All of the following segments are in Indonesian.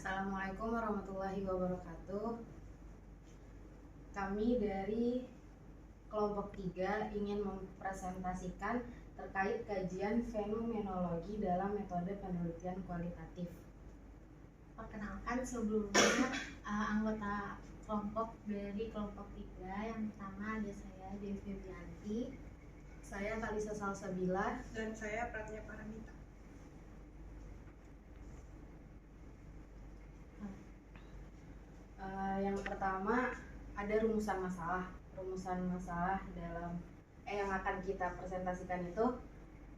Assalamualaikum warahmatullahi wabarakatuh. Kami dari kelompok 3 ingin mempresentasikan terkait kajian fenomenologi dalam metode penelitian kualitatif. Perkenalkan sebelumnya anggota kelompok dari kelompok 3. Yang pertama ada saya Devi Febrianti, Saya Kalisa Salsabila, dan saya Pratnya Paramita. Yang pertama ada rumusan masalah. Rumusan masalah yang akan kita presentasikan itu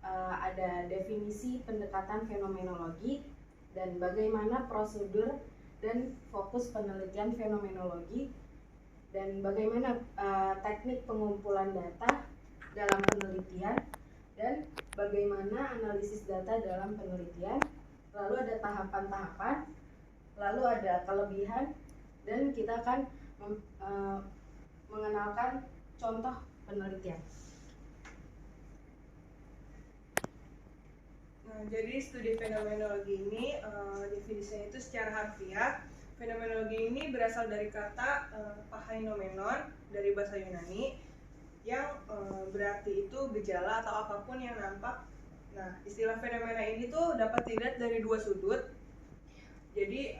ada definisi pendekatan fenomenologi dan bagaimana prosedur dan fokus penelitian fenomenologi dan bagaimana teknik pengumpulan data dalam penelitian dan bagaimana analisis data dalam penelitian, lalu ada tahapan-tahapan, lalu ada kelebihan, dan kita akan mengenalkan contoh penelitian. Nah, jadi studi fenomenologi ini definisinya itu secara harfiah. Fenomenologi ini berasal dari kata phainomenon dari bahasa Yunani yang berarti itu gejala atau apapun yang nampak. Nah, istilah fenomena ini tuh dapat dilihat dari dua sudut. Jadi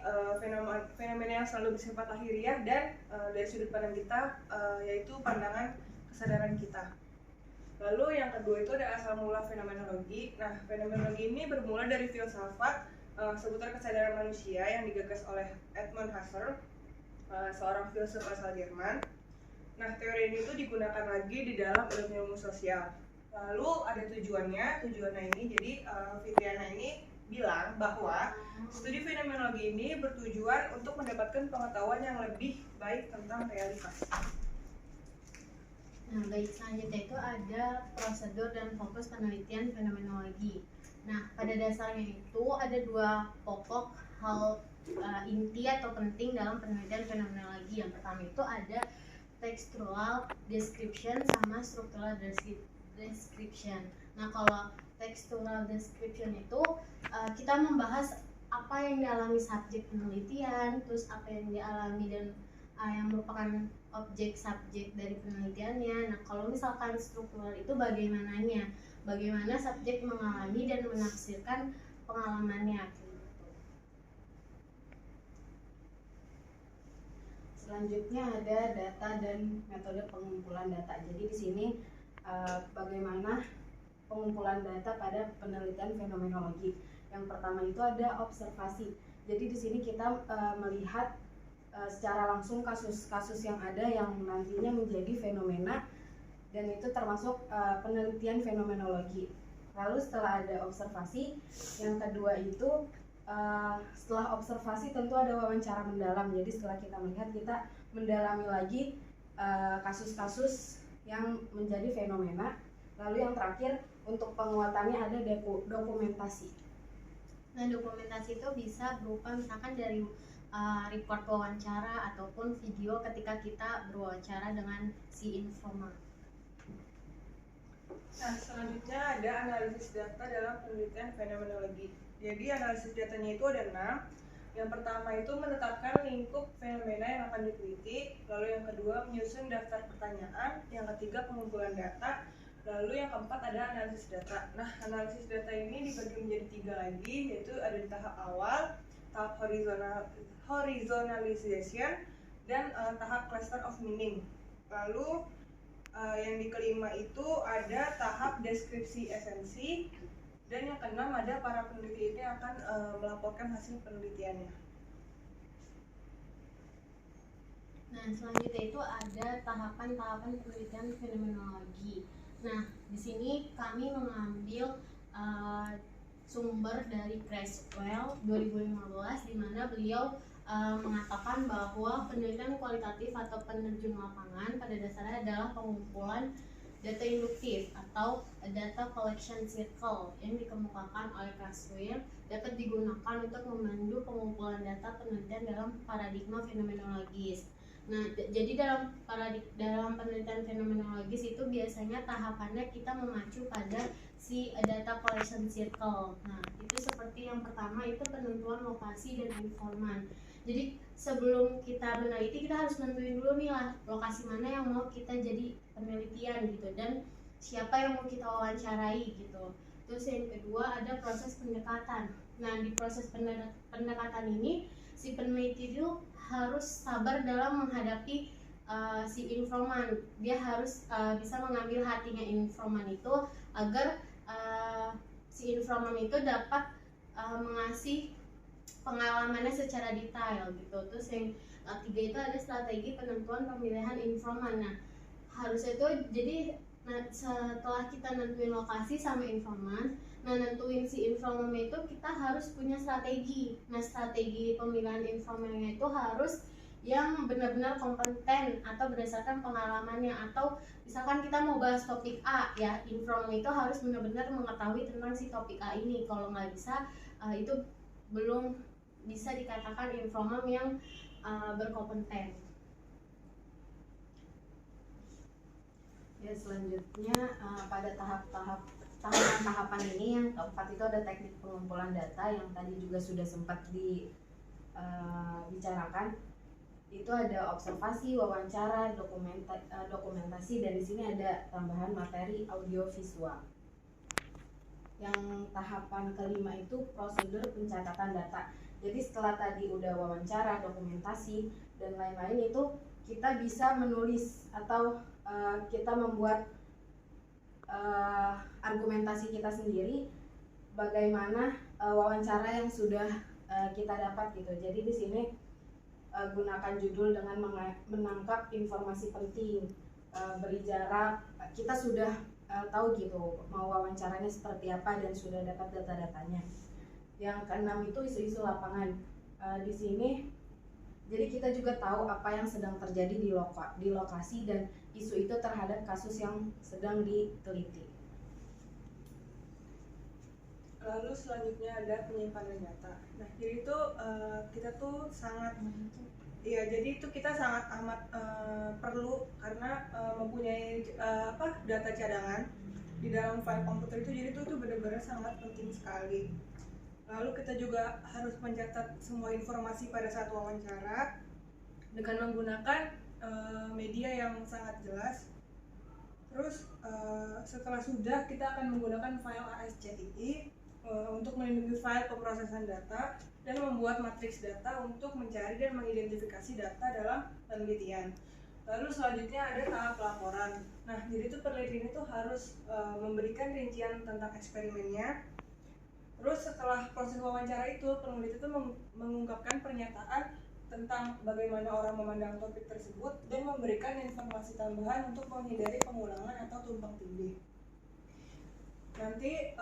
fenomena yang selalu bersifat lahiriah dan dari sudut pandang kita yaitu pandangan kesadaran kita. Lalu yang kedua itu ada asal mula fenomenologi. Nah, fenomenologi ini bermula dari filsafat seputar kesadaran manusia yang digagas oleh Edmund Husserl, seorang filsuf asal Jerman. Nah, teori ini tuh digunakan lagi di dalam ilmu sosial. Lalu ada tujuannya ini. Jadi Fitriana ini bilang bahwa studi fenomenologi ini bertujuan untuk mendapatkan pengetahuan yang lebih baik tentang realitas. Nah, baik, selanjutnya itu ada prosedur dan fokus penelitian fenomenologi. Nah, pada dasarnya itu ada dua pokok hal inti atau penting dalam penelitian fenomenologi. Yang pertama itu ada textual description sama structural description. Nah, kalau textual description itu kita membahas apa yang dialami subjek penelitian, terus apa yang dialami dan yang merupakan objek subjek dari penelitiannya. Nah, kalau misalkan struktural itu bagaimana subjek mengalami dan menafsirkan pengalamannya. Selanjutnya ada data dan metode pengumpulan data. Jadi di sini bagaimana pengumpulan data pada penelitian fenomenologi. Yang pertama itu ada observasi. Jadi di sini kita melihat secara langsung kasus-kasus yang ada yang nantinya menjadi fenomena, dan itu termasuk penelitian fenomenologi. Lalu setelah ada observasi, yang kedua itu setelah observasi tentu ada wawancara mendalam. Jadi setelah kita melihat, kita mendalami lagi kasus-kasus yang menjadi fenomena. Lalu yang terakhir untuk penguatannya ada dokumentasi. Nah, dokumentasi itu bisa berupa misalkan dari report wawancara ataupun video ketika kita berwawancara dengan si informan. Nah, selanjutnya ada analisis data dalam penelitian fenomenologi. Jadi analisis datanya itu ada 6. Yang pertama itu menetapkan lingkup fenomena yang akan diteliti. Lalu yang kedua menyusun daftar pertanyaan. Yang ketiga pengumpulan data. Lalu yang keempat ada analisis data. Nah, analisis data ini dibagi menjadi 3 lagi, yaitu ada di tahap awal, tahap horizontalization, dan tahap cluster of meaning. Lalu yang di kelima itu ada tahap deskripsi esensi, dan yang keenam ada para peneliti ini akan melaporkan hasil penelitiannya. Nah, selanjutnya itu ada tahapan-tahapan penelitian fenomenologi. Nah, di sini kami mengambil sumber dari Creswell 2015, di mana beliau mengatakan bahwa penelitian kualitatif atau penerjun lapangan pada dasarnya adalah pengumpulan data induktif atau data collection circle yang dikemukakan oleh Creswell dapat digunakan untuk memandu pengumpulan data penelitian dalam paradigma fenomenologis. Nah, jadi dalam penelitian fenomenologis itu biasanya tahapannya kita mengacu pada si data collection circle. Nah, itu seperti yang pertama itu penentuan lokasi dan informan. Jadi sebelum kita meneliti kita harus nentuin dulu nih lah lokasi mana yang mau kita jadi penelitian gitu dan siapa yang mau kita wawancarai gitu. Terus yang kedua ada proses pendekatan. Nah, di proses pendekatan ini si peneliti itu harus sabar dalam menghadapi si informan. Dia harus bisa mengambil hatinya informan itu agar si informan itu dapat mengasih pengalamannya secara detail gitu. Terus yang ketiga itu ada strategi penentuan pemilihan informan. Nah, harusnya itu jadi setelah kita nentuin lokasi sama informan, nah nentuin si informan itu kita harus punya strategi. Nah, strategi pemilihan informannya itu harus yang benar-benar kompeten atau berdasarkan pengalamannya, atau misalkan kita mau bahas topik A ya, informan itu harus benar-benar mengetahui tentang si topik A ini. Kalau nggak bisa itu belum bisa dikatakan informan yang berkompeten. Ya, selanjutnya pada tahapan ini yang keempat itu ada teknik pengumpulan data yang tadi juga sudah sempat dibicarakan. Itu ada observasi, wawancara, dokumentasi, dan di sini ada tambahan materi audio visual. Yang tahapan kelima itu prosedur pencatatan data. Jadi setelah tadi udah wawancara, dokumentasi, dan lain-lain, itu kita bisa menulis atau kita membuat argumentasi kita sendiri bagaimana wawancara yang sudah kita dapat gitu. Jadi di sini gunakan judul dengan menangkap informasi penting, beri jarak. Kita sudah tahu gitu mau wawancaranya seperti apa dan sudah dapat data-datanya. Yang keenam itu isu-isu lapangan. Di sini jadi kita juga tahu apa yang sedang terjadi di lokasi dan isu itu terhadap kasus yang sedang diteliti. Lalu selanjutnya ada penyimpanan data. Nah, jadi itu kita tuh sangat kita sangat amat perlu karena mempunyai data cadangan di dalam file komputer itu. Jadi itu tuh benar-benar sangat penting sekali. Lalu kita juga harus mencatat semua informasi pada saat wawancara dengan menggunakan media yang sangat jelas. Terus setelah sudah, kita akan menggunakan file ASCII untuk melindungi file pemrosesan data dan membuat matriks data untuk mencari dan mengidentifikasi data dalam penelitian. Lalu selanjutnya ada tahap laporan. Nah, jadi itu peneliti itu harus memberikan rincian tentang eksperimennya. Terus setelah proses wawancara itu, peneliti itu mengungkapkan pernyataan tentang bagaimana orang memandang topik tersebut dan memberikan informasi tambahan untuk menghindari pengulangan atau tumpang tindih. Nanti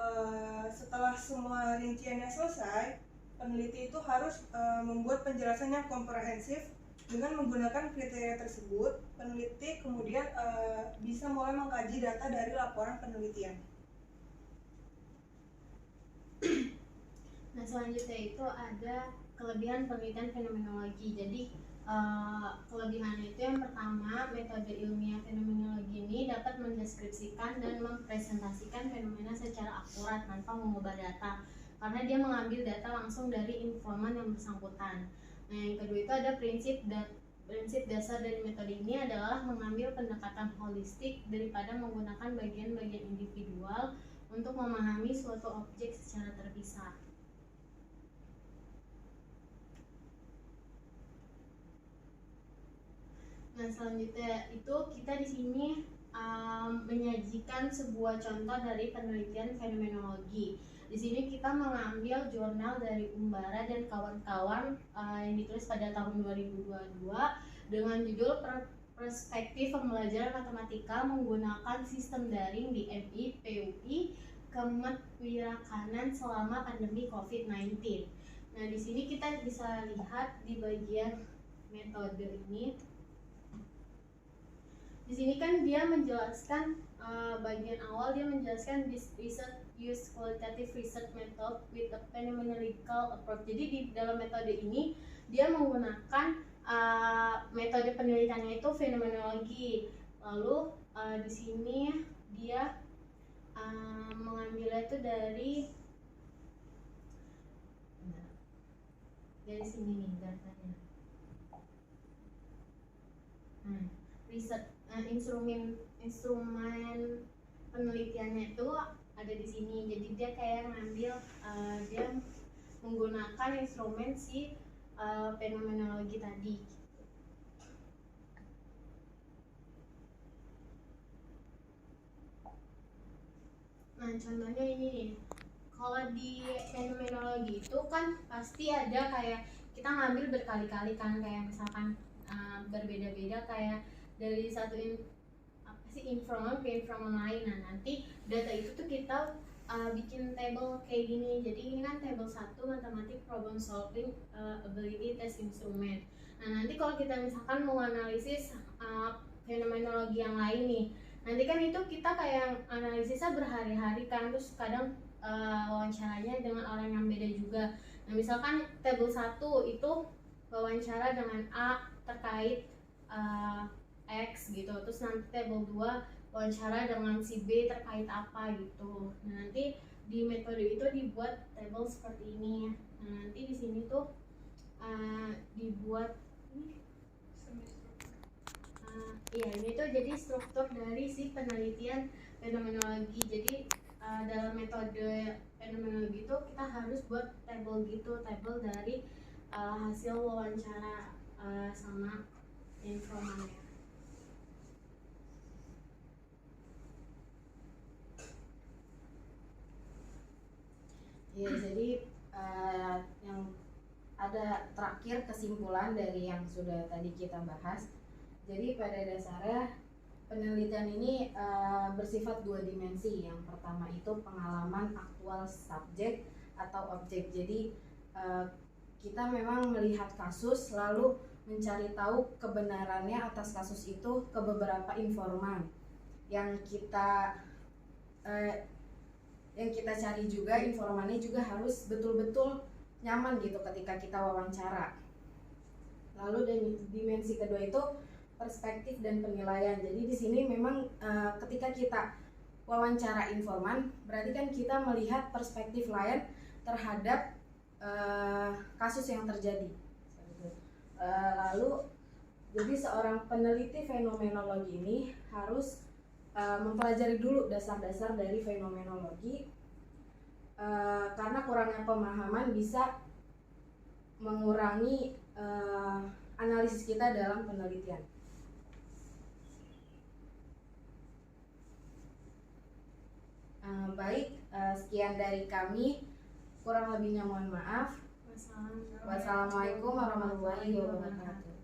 setelah semua rinciannya selesai, peneliti itu harus membuat penjelasan yang komprehensif. Dengan menggunakan kriteria tersebut, peneliti kemudian bisa mulai mengkaji data dari laporan penelitian. Nah, selanjutnya itu ada kelebihan penelitian fenomenologi. Jadi kelebihannya itu yang pertama, metode ilmiah fenomenologi ini dapat mendeskripsikan dan mempresentasikan fenomena secara akurat tanpa mengubah data, karena dia mengambil data langsung dari informan yang bersangkutan. Nah, yang kedua itu ada prinsip dasar dari metode ini adalah mengambil pendekatan holistik daripada menggunakan bagian-bagian individual untuk memahami suatu objek secara terpisah. Nah, selanjutnya itu kita di sini menyajikan sebuah contoh dari penelitian fenomenologi. Di sini kita mengambil jurnal dari Umbara dan kawan-kawan yang ditulis pada tahun 2022 dengan judul Perspektif Pembelajaran Matematika Menggunakan Sistem Daring di MI PUI Kemenwirakanan selama pandemi COVID-19. Nah, di sini kita bisa lihat di bagian metode ini. Di sini kan dia menjelaskan bagian awal dia menjelaskan this research use qualitative research method with a phenomenological approach. Jadi di dalam metode ini dia menggunakan metode penelitiannya itu fenomenologi. Lalu di sini dia mengambilnya itu dari sini nih datanya. Riset instrumen penelitiannya itu ada di sini. Jadi dia kayak ngambil dia menggunakan instrumen si fenomenologi tadi. Nah, contohnya ini nih. Kalau di fenomenologi itu kan pasti ada kayak kita ngambil berkali-kali kan, kayak misalkan berbeda-beda kayak dari satu informan ke informan lain. Nah, nanti data itu tuh kita bikin table kayak gini. Jadi ini kan table 1 mathematics problem solving ability test instrument. Nah, nanti kalau kita misalkan mau analisis fenomenologi yang lain nih, nanti kan itu kita kayak analisisnya berhari-hari kan, terus kadang wawancaranya dengan orang yang beda juga. Nah, misalkan table 1 itu wawancara dengan A terkait X gitu, terus nanti table 2 wawancara dengan si B terkait apa gitu. Nah, nanti di metode itu dibuat table seperti ini. Nah, nanti di sini tuh dibuat ini tuh jadi struktur dari si penelitian fenomenologi. Jadi dalam metode fenomenologi itu kita harus buat table gitu, table dari hasil wawancara sama informannya. Ya, jadi yang ada terakhir kesimpulan dari yang sudah tadi kita bahas. Jadi pada dasarnya penelitian ini bersifat dua dimensi. Yang pertama itu pengalaman aktual subjek atau objek. Jadi kita memang melihat kasus lalu mencari tahu kebenarannya atas kasus itu ke beberapa informan. Yang kita cari juga informannya juga harus betul-betul nyaman gitu ketika kita wawancara. Lalu dimensi kedua itu perspektif dan penilaian. Jadi di sini memang ketika kita wawancara informan, berarti kan kita melihat perspektif lain terhadap kasus yang terjadi. Lalu jadi seorang peneliti fenomenologi ini harus mempelajari dulu dasar-dasar dari fenomenologi, karena kurangnya pemahaman bisa mengurangi analisis kita dalam penelitian. Baik, sekian dari kami. Kurang lebihnya mohon maaf. Wassalamualaikum Wassalamualaikum warahmatullahi wabarakatuh.